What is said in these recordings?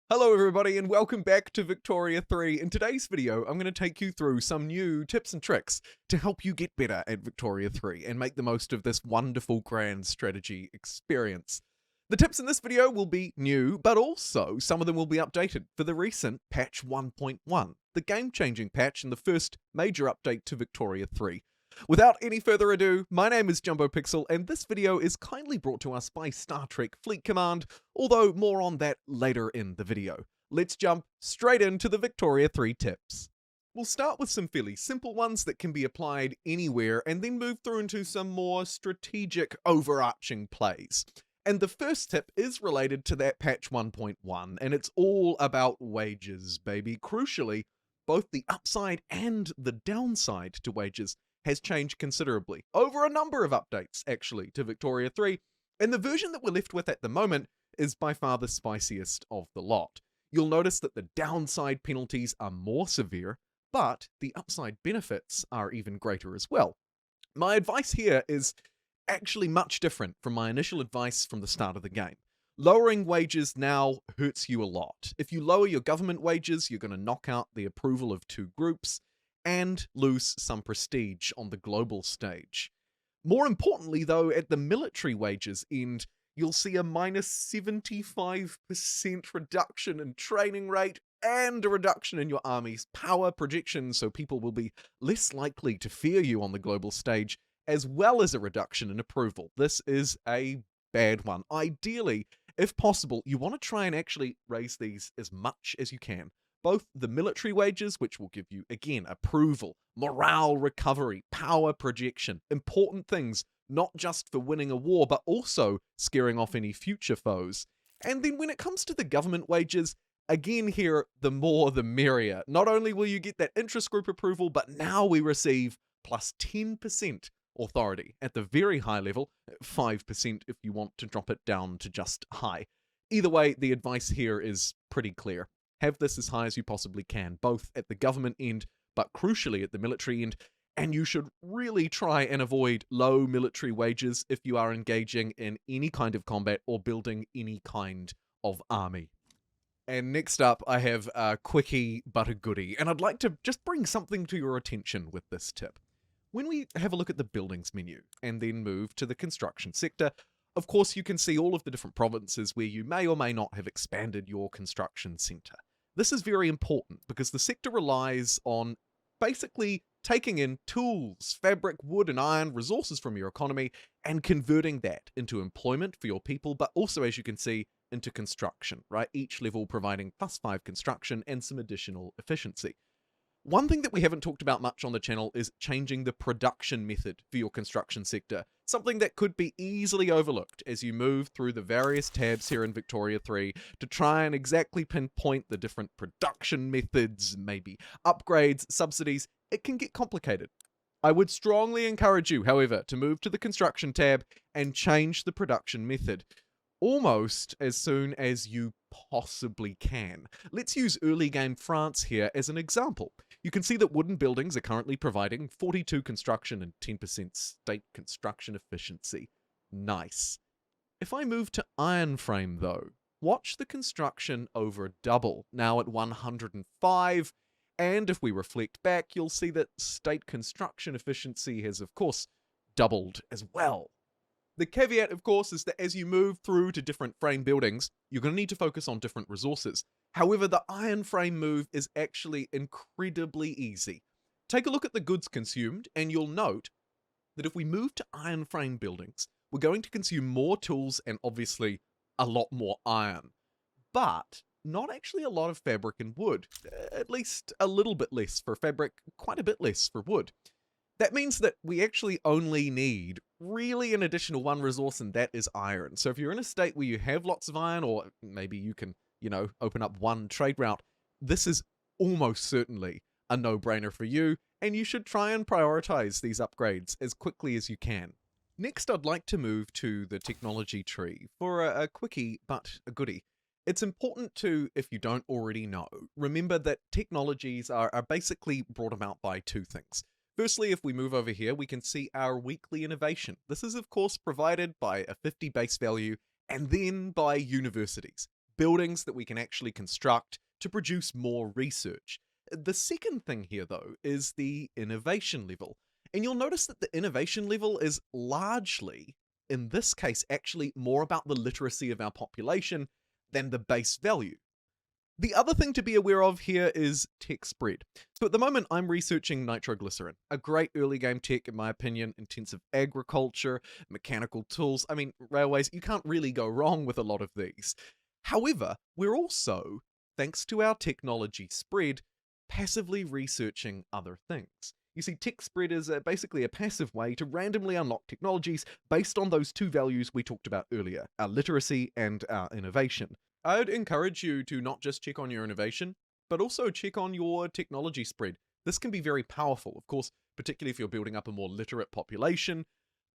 Hello everybody and welcome back to Victoria 3. In today's video, I'm going to take you through some new tips and tricks to help you get better at Victoria 3 and make the most of this wonderful grand strategy experience. The tips in this video will be new, but also some of them will be updated for the recent patch 1.1, the game-changing patch and the first major update to Victoria 3. Without any further ado, my name is JumboPixel, and this video is kindly brought to us by Star Trek Fleet Command, although more on that later in the video. Let's jump straight into the Victoria 3 tips. We'll start with some fairly simple ones that can be applied anywhere, and then move through into some more strategic, overarching plays. And the first tip is related to that patch 1.1, and it's all about wages, baby. Crucially, both the upside and the downside to wages has changed considerably over a number of updates, actually, to Victoria 3, and the version that we're left with at the moment is by far the spiciest of the lot. You'll notice that the downside penalties are more severe, but the upside benefits are even greater as well. My advice here is actually much different from my initial advice from the start of the game. Lowering wages now hurts you a lot. If you lower your government wages, you're going to knock out the approval of two groups and lose some prestige on the global stage. More importantly, though, at the military wages end, you'll see a minus 75% reduction in training rate and a reduction in your army's power projection, so people will be less likely to fear you on the global stage, as well as a reduction in approval. This is a bad one. Ideally, if possible, you want to try and actually raise these as much as you can. Both the military wages, which will give you, again, approval, morale recovery, power projection, important things, not just for winning a war, but also scaring off any future foes. And then when it comes to the government wages, again here, the more the merrier. Not only will you get that interest group approval, but now we receive plus 10% authority at the very high level, 5% if you want to drop it down to just high. Either way, the advice here is pretty clear. Have this as high as you possibly can, both at the government end, but crucially at the military end, and you should really try and avoid low military wages if you are engaging in any kind of combat or building any kind of army. And next up, I have a quickie but a goodie, and I'd like to just bring something to your attention with this tip. When we have a look at the buildings menu and then move to the construction sector, of course you can see all of the different provinces where you may or may not have expanded your construction centre. This is very important because the sector relies on basically taking in tools, fabric, wood and iron resources from your economy and converting that into employment for your people, but also, as you can see, into construction, right? Each level providing +5 construction and some additional efficiency. One thing that we haven't talked about much on the channel is changing the production method for your construction sector, something that could be easily overlooked as you move through the various tabs here in Victoria 3 to try and exactly pinpoint the different production methods, maybe upgrades, subsidies. It can get complicated. I would strongly encourage you, however, to move to the construction tab and change the production method almost as soon as you possibly can. Let's use early game France here as an example. You can see that wooden buildings are currently providing 42 construction and 10% state construction efficiency. Nice. If I move to iron frame though, watch the construction over double, now at 105, and if we reflect back, you'll see that state construction efficiency has of course doubled as well. The caveat, of course, is that as you move through to different frame buildings, you're going to need to focus on different resources. However, the iron frame move is actually incredibly easy. Take a look at the goods consumed, and you'll note that if we move to iron frame buildings, we're going to consume more tools and obviously a lot more iron. But not actually a lot of fabric and wood. At least a little bit less for fabric, quite a bit less for wood. That means that we actually only need really an additional one resource, and that is iron. So if you're in a state where you have lots of iron, or maybe you can, open up one trade route, this is almost certainly a no-brainer for you, and you should try and prioritize these upgrades as quickly as you can. Next, I'd like to move to the technology tree for a quickie but a goodie. It's important to, if you don't already know, remember that technologies are basically brought about by two things. Firstly, if we move over here, we can see our weekly innovation. This is, of course, provided by a 50 base value and then by universities. buildings that we can actually construct to produce more research. The second thing here, though, is the innovation level. And you'll notice that the innovation level is largely, in this case, actually more about the literacy of our population than the base value. The other thing to be aware of here is tech spread. So at the moment, I'm researching nitroglycerin, a great early game tech, in my opinion, intensive agriculture, mechanical tools. I mean, railways, you can't really go wrong with a lot of these. However, we're also, thanks to our technology spread, passively researching other things. You see, tech spread is basically a passive way to randomly unlock technologies based on those two values we talked about earlier, our literacy and our innovation. I would encourage you to not just check on your innovation, but also check on your technology spread. This can be very powerful, of course, particularly if you're building up a more literate population,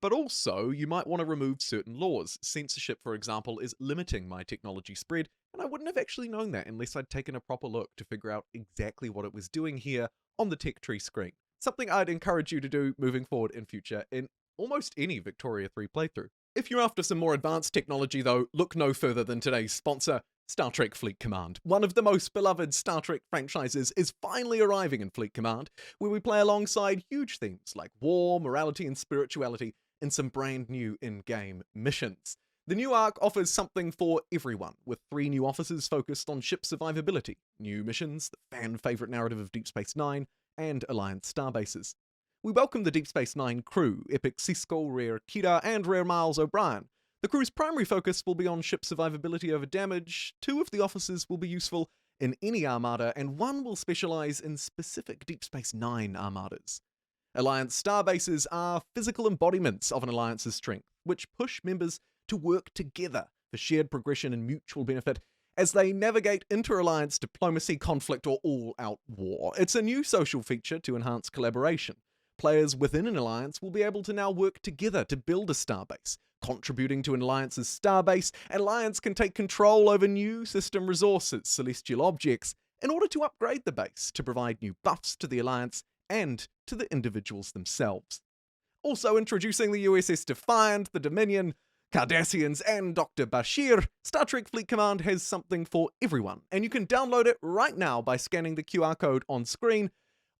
but also you might want to remove certain laws. Censorship, for example, is limiting my technology spread, and I wouldn't have actually known that unless I'd taken a proper look to figure out exactly what it was doing here on the tech tree screen. Something I'd encourage you to do moving forward in future in almost any Victoria 3 playthrough. If you're after some more advanced technology, though, look no further than today's sponsor, Star Trek Fleet Command. One of the most beloved Star Trek franchises is finally arriving in Fleet Command, where we play alongside huge themes like war, morality, and spirituality in some brand new in-game missions. The new arc offers something for everyone, with 3 new officers focused on ship survivability, new missions, the fan-favourite narrative of Deep Space Nine, and Alliance starbases. We welcome the Deep Space Nine crew, Epic Siskel, Rare Kira, and Rare Miles O'Brien. The crew's primary focus will be on ship survivability over damage, 2 of the officers will be useful in any armada, and 1 will specialise in specific Deep Space Nine armadas. Alliance starbases are physical embodiments of an Alliance's strength, which push members to work together for shared progression and mutual benefit as they navigate inter-alliance diplomacy, conflict, or all-out war. It's a new social feature to enhance collaboration. Players within an alliance will be able to now work together to build a starbase. Contributing to an alliance's starbase, an alliance can take control over new system resources, celestial objects, in order to upgrade the base to provide new buffs to the alliance and to the individuals themselves. Also introducing the USS Defiant, the Dominion, Cardassians, and Dr. Bashir, Star Trek Fleet Command has something for everyone, and you can download it right now by scanning the QR code on screen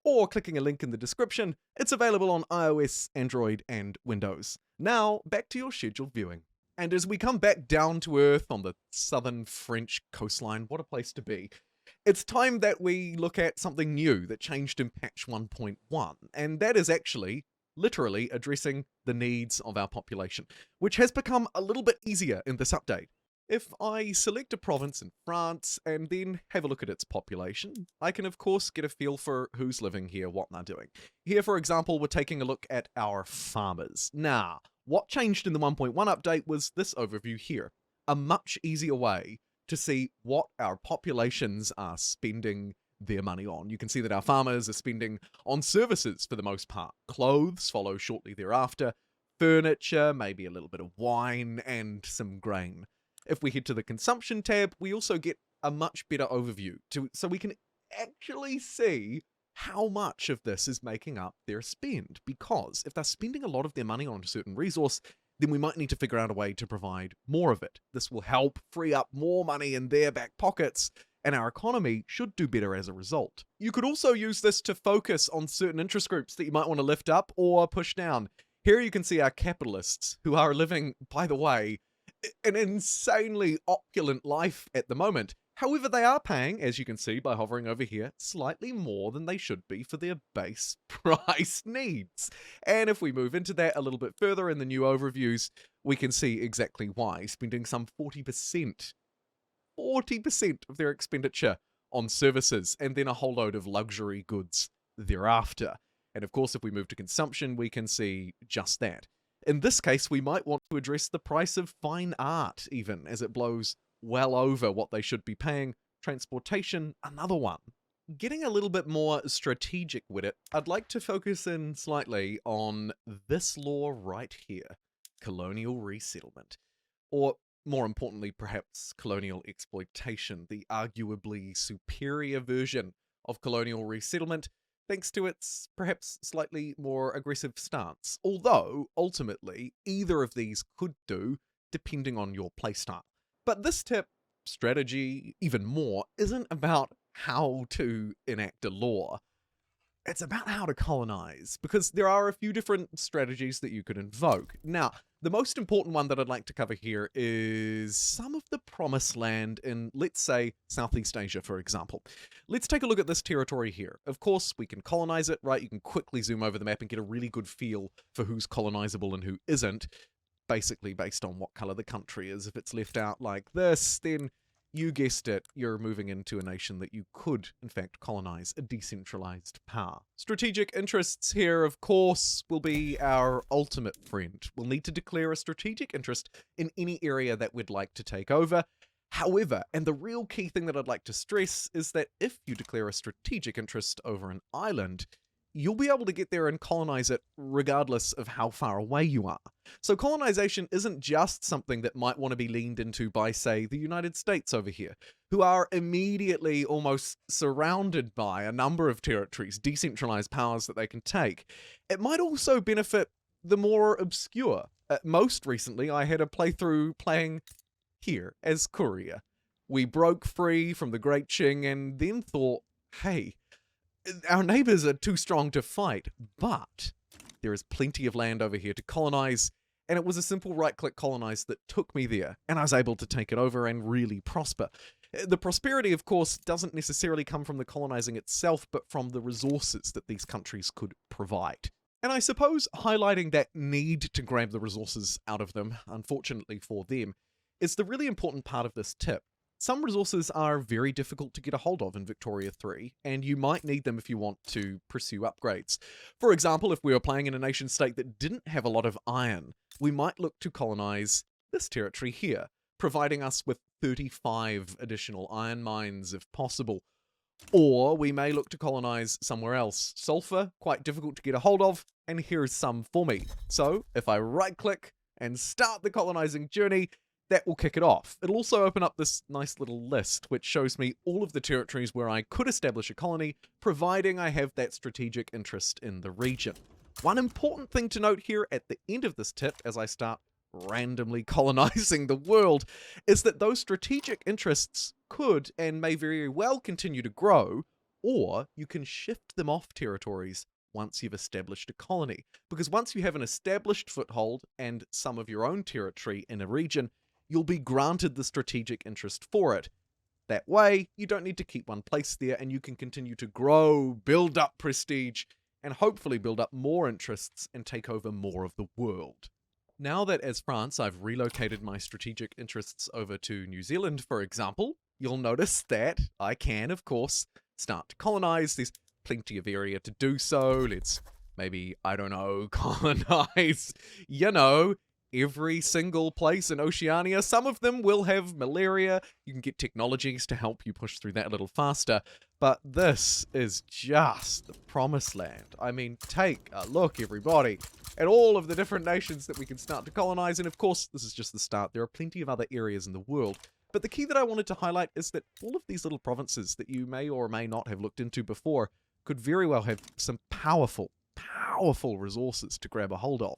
or clicking a link in the description. It's available on iOS, Android, and Windows. Now, back to your scheduled viewing. And as we come back down to Earth on the southern French coastline, what a place to be, it's time that we look at something new that changed in patch 1.1, and that is actually literally addressing the needs of our population, which has become a little bit easier in this update. If I select a province in France and then have a look at its population, I can of course get a feel for who's living here, what they're doing. Here, for example, we're taking a look at our farmers. Now, what changed in the 1.1 update was this overview here. A much easier way to see what our populations are spending their money on. You can see that our farmers are spending on services for the most part. Clothes follow shortly thereafter, furniture, maybe a little bit of wine, and some grain. If we head to the consumption tab, we also get a much better overview, so we can actually see how much of this is making up their spend. Because if they're spending a lot of their money on a certain resource, then we might need to figure out a way to provide more of it. This will help free up more money in their back pockets, and our economy should do better as a result. You could also use this to focus on certain interest groups that you might want to lift up or push down. Here you can see our capitalists, who are living, by the way, an insanely opulent life at the moment. However, they are paying, as you can see by hovering over here, slightly more than they should be for their base price needs. And if we move into that a little bit further in the new overviews, we can see exactly why, spending some 40% of their expenditure on services, and then a whole load of luxury goods thereafter. And of course, if we move to consumption, we can see just that. In this case, we might want to address the price of fine art, even, as it blows well over what they should be paying. Transportation, another one. Getting a little bit more strategic with it, I'd like to focus in slightly on this law right here, colonial resettlement. Or, more importantly, perhaps colonial exploitation, the arguably superior version of colonial resettlement, thanks to its perhaps slightly more aggressive stance. Although, ultimately, either of these could do, depending on your playstyle. But this tip strategy, even more, isn't about how to enact a law. It's about how to colonize, because there are a few different strategies that you could invoke. Now, the most important one that I'd like to cover here is some of the promised land in, let's say, Southeast Asia, for example. Let's take a look at this territory here. Of course, we can colonize it, right? You can quickly zoom over the map and get a really good feel for who's colonizable and who isn't, basically based on what color the country is. If it's left out like this, then you guessed it, you're moving into a nation that you could, in fact, colonize, a decentralized power. Strategic interests here, of course, will be our ultimate friend. We'll need to declare a strategic interest in any area that we'd like to take over. However, and the real key thing that I'd like to stress is that if you declare a strategic interest over an island, you'll be able to get there and colonize it regardless of how far away you are. So colonization isn't just something that might want to be leaned into by, say, the United States over here, who are immediately almost surrounded by a number of territories, decentralized powers that they can take. It might also benefit the more obscure. Most recently, I had a playthrough playing here as Korea. We broke free from the Great Qing and then thought, hey, our neighbors are too strong to fight, but there is plenty of land over here to colonize, and it was a simple right-click colonize that took me there, and I was able to take it over and really prosper. The prosperity, of course, doesn't necessarily come from the colonizing itself, but from the resources that these countries could provide. And I suppose highlighting that need to grab the resources out of them, unfortunately for them, is the really important part of this tip. Some resources are very difficult to get a hold of in Victoria 3, and you might need them if you want to pursue upgrades. For example, if we were playing in a nation state that didn't have a lot of iron, we might look to colonize this territory here, providing us with 35 additional iron mines if possible. Or we may look to colonize somewhere else. Sulfur, quite difficult to get a hold of, and here is some for me. So if I right-click and start the colonizing journey, that will kick it off. It'll also open up this nice little list, which shows me all of the territories where I could establish a colony, providing I have that strategic interest in the region. One important thing to note here at the end of this tip, as I start randomly colonizing the world, is that those strategic interests could and may very well continue to grow, or you can shift them off territories once you've established a colony. Because once you have an established foothold and some of your own territory in a region, you'll be granted the strategic interest for it. That way, you don't need to keep one place there, and you can continue to grow, build up prestige, and hopefully build up more interests and take over more of the world. Now that as France, I've relocated my strategic interests over to New Zealand, for example, you'll notice that I can, of course, start to colonize. There's plenty of area to do so. Let's maybe, I don't know, colonize, every single place in Oceania. Some of them will have malaria. You can get technologies to help you push through that a little faster. But this is just the promised land. I mean, take a look, everybody, at all of the different nations that we can start to colonize. And of course, this is just the start. There are plenty of other areas in the world. But the key that I wanted to highlight is that all of these little provinces that you may or may not have looked into before could very well have some powerful resources to grab a hold of.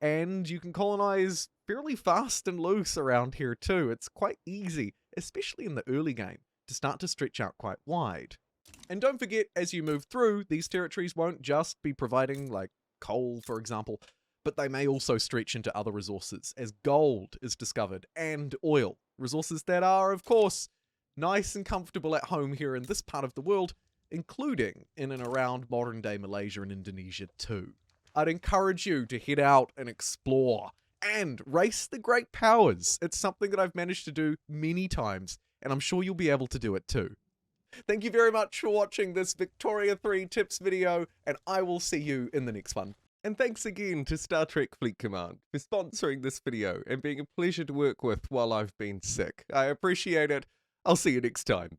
And you can colonize fairly fast and loose around here too. It's quite easy, especially in the early game, to start to stretch out quite wide. And don't forget, as you move through, these territories won't just be providing, like, coal, for example, but they may also stretch into other resources, as gold is discovered, and oil. Resources that are, of course, nice and comfortable at home here in this part of the world, including in and around modern-day Malaysia and Indonesia too. I'd encourage you to head out and explore and race the great powers. It's something that I've managed to do many times, and I'm sure you'll be able to do it too. Thank you very much for watching this Victoria 3 tips video, and I will see you in the next one. And thanks again to Star Trek Fleet Command for sponsoring this video and being a pleasure to work with while I've been sick. I appreciate it. I'll see you next time.